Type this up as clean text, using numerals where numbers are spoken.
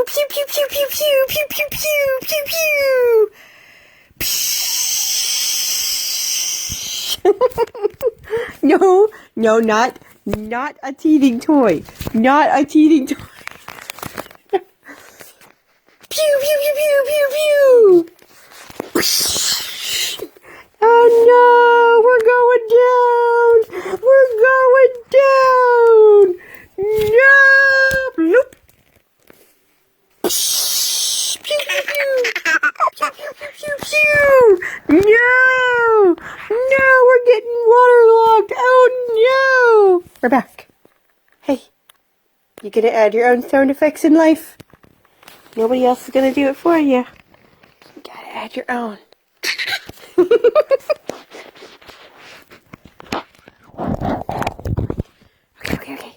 pew, pew, pew, pew, pew, pew, pew, pew, pew, pew. No, no, not a teething toy. Not a teething toy. Pew, pew, pew, pew, pew, pew. Oh no, we're going down. We're going down. No. Bloop. Pew, pew, pew. Pew, pew, pew, pew, pew. No. No, we're getting waterlogged. Oh no. We're back. Hey, you gonna add your own sound effects in life? Nobody else is gonna do it for you. You gotta add your own. Okay.